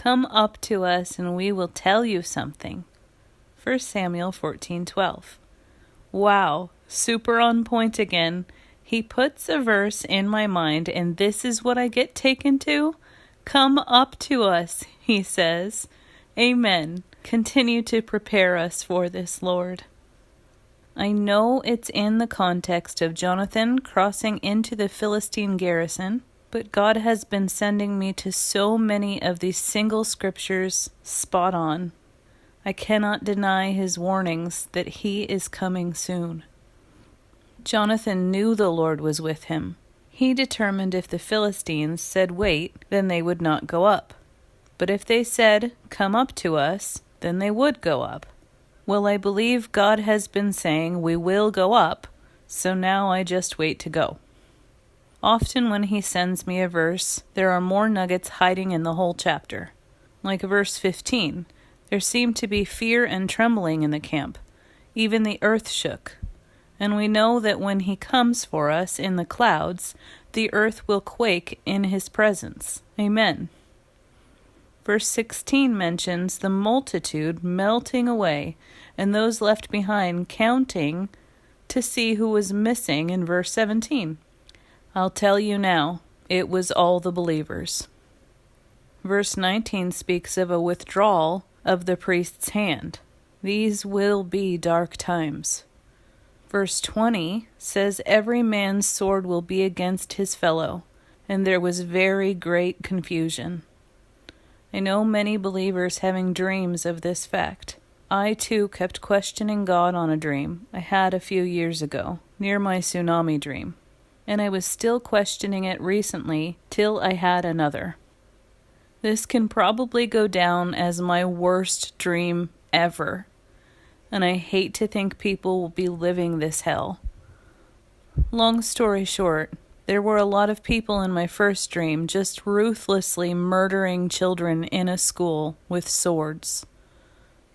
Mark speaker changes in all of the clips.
Speaker 1: Come up to us and we will tell you something. 1 Samuel 14:12. Wow, super on point again. He puts a verse in my mind, and this is what I get taken to? Come up to us, he says. Amen. Continue to prepare us for this, Lord. I know it's in the context of Jonathan crossing into the Philistine garrison, but God has been sending me to so many of these single scriptures spot on. I cannot deny his warnings that he is coming soon. Jonathan knew the Lord was with him. He determined if the Philistines said wait, then they would not go up. But if they said, come up to us, then they would go up. Well, I believe God has been saying we will go up, so now I just wait to go. Often when he sends me a verse, there are more nuggets hiding in the whole chapter. Like verse 15, there seemed to be fear and trembling in the camp. Even the earth shook. And we know that when he comes for us in the clouds, the earth will quake in his presence. Amen. Verse 16 mentions the multitude melting away, and those left behind counting to see who was missing in verse 17. I'll tell you now, it was all the believers. Verse 19 speaks of a withdrawal of the priest's hand. These will be dark times. Verse 20 says every man's sword will be against his fellow, and there was very great confusion. I know many believers having dreams of this fact. I too kept questioning God on a dream I had a few years ago, near my tsunami dream, and I was still questioning it recently till I had another. This can probably go down as my worst dream ever, and I hate to think people will be living this hell. Long story short, there were a lot of people in my first dream just ruthlessly murdering children in a school with swords.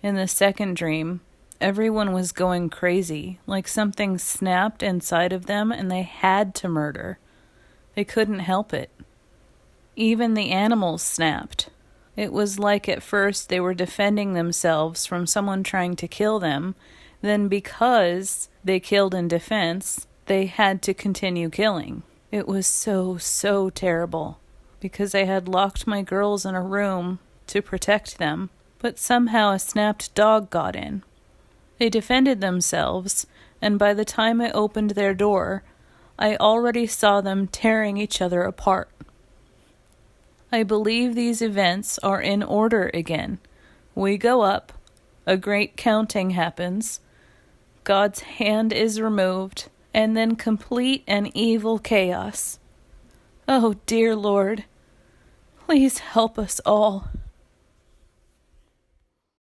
Speaker 1: In the second dream, everyone was going crazy, like something snapped inside of them and they had to murder. They couldn't help it. Even the animals snapped. It was like at first they were defending themselves from someone trying to kill them, then because they killed in defense, they had to continue killing. It was so terrible, because I had locked my girls in a room to protect them, but somehow a snapped dog got in. They defended themselves, and by the time I opened their door, I already saw them tearing each other apart. I believe these events are in order again. We go up, a great counting happens, God's hand is removed, and then complete and evil chaos. Oh, dear Lord, please help us all.